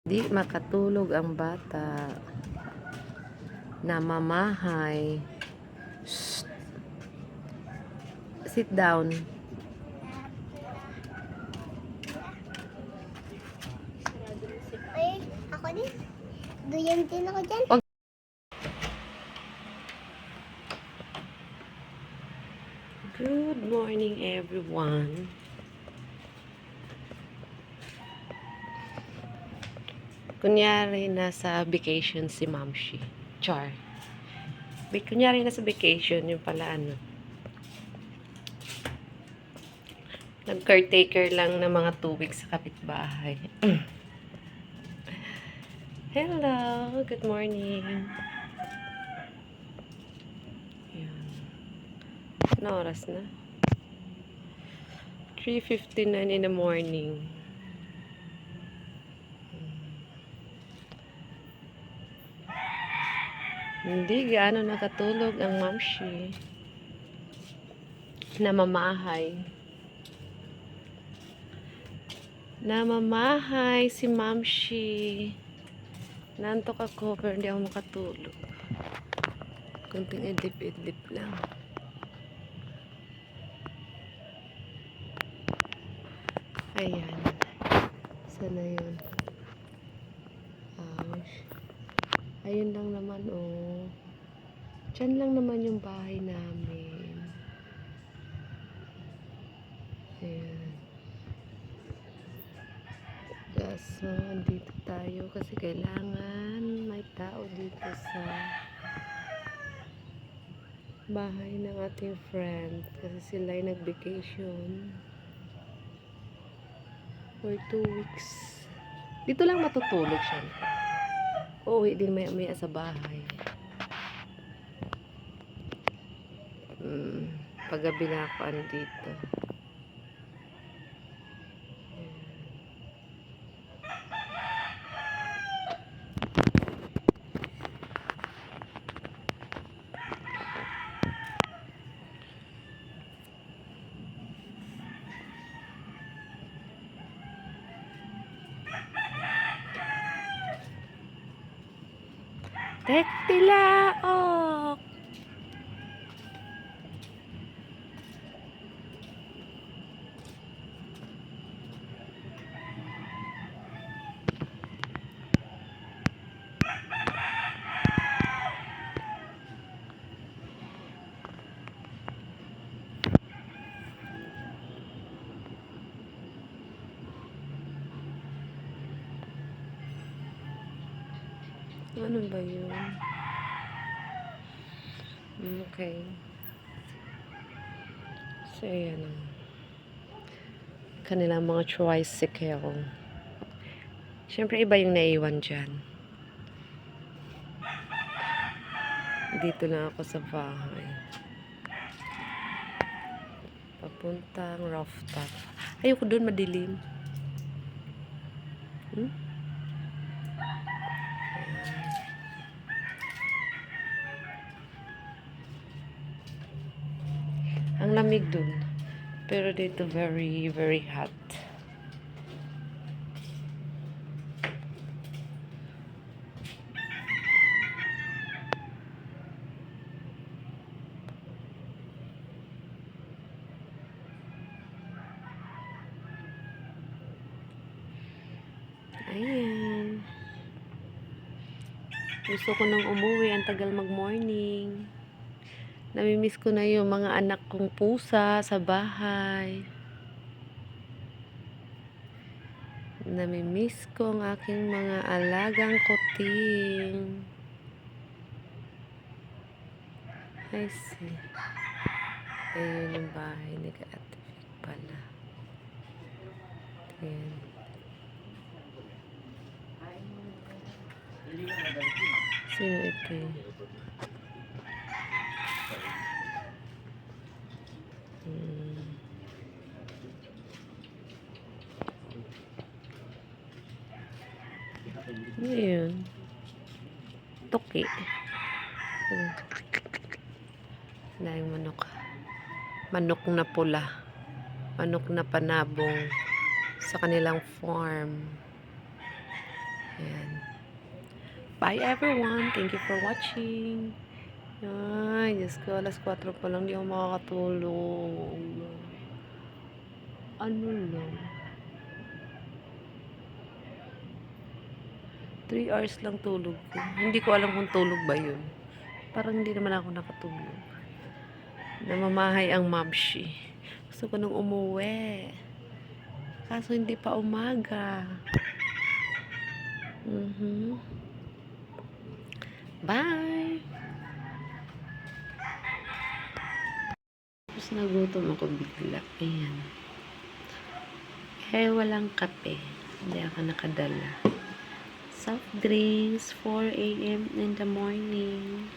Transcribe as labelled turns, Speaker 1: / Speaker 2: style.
Speaker 1: Di makatulog ang bata. Namamahay. Shh. Sit down.
Speaker 2: Ay, ako din. Duyan din ako dyan.
Speaker 1: Good morning, everyone. Kunyari, nasa vacation si Mamshi. Char. Kunyari, nasa vacation, yung pala ano. Nag-caretaker lang ng mga 2 weeks sa kapitbahay. Hello, good morning. Ayan. Ano oras na? 3:59 in the morning. Hindi gaano nakatulog ang Mamshi. Namamahay. Namamahay si Mamshi. Nantok ako pero hindi ako makatulog. Kunting idlip-idlip lang. Ayan. Sana yun. Ayun lang naman, oh. Diyan lang naman yung bahay namin. Ayan. Kaso, andito tayo kasi kailangan may tao dito sa bahay ng ating friend. Kasi sila ay nag-vacation for 2 weeks. Dito lang matutulog siya. Uuwi din maya sa bahay. Paggabi na ako andito. Tektilaok! Ano ba yun? Okay. So, ayan ang kanilang mga tricycle. Siyempre, iba yung naiwan dyan. Dito na ako sa bahay. Papuntang rooftop. Ayoko doon, madilim. Ang lamig dun. Pero dito very, very hot. Ayan. Gusto ko nang umuwi. Ang tagal mag-morning. Namimiss ko na yung mga anak kong pusa sa bahay. Namimiss ko ang aking mga alagang kuting. I see. Ayun yung bahay ni Ate Vic pala. Ayan. Sino ito? Ayun. Toki. Dahil manok. Manok na pula. Manok na panabong sa kanilang farm. Ayan. Bye everyone. Thank you for watching. Ay, Diyos ko, alas 4 pa lang, di ako makakatulog. Ano lang? 3 hours lang tulog ko. Hindi ko alam kung tulog ba yun. Parang hindi naman ako nakatulog. Namamahay ang mamshi. Gusto ko nung umuwi. Kaso hindi pa umaga. Bye! Tapos nagutom ako bigla. Ayan. Eh, walang kape. Hindi ako nakadala. Soft drinks, 4 a.m. in the morning.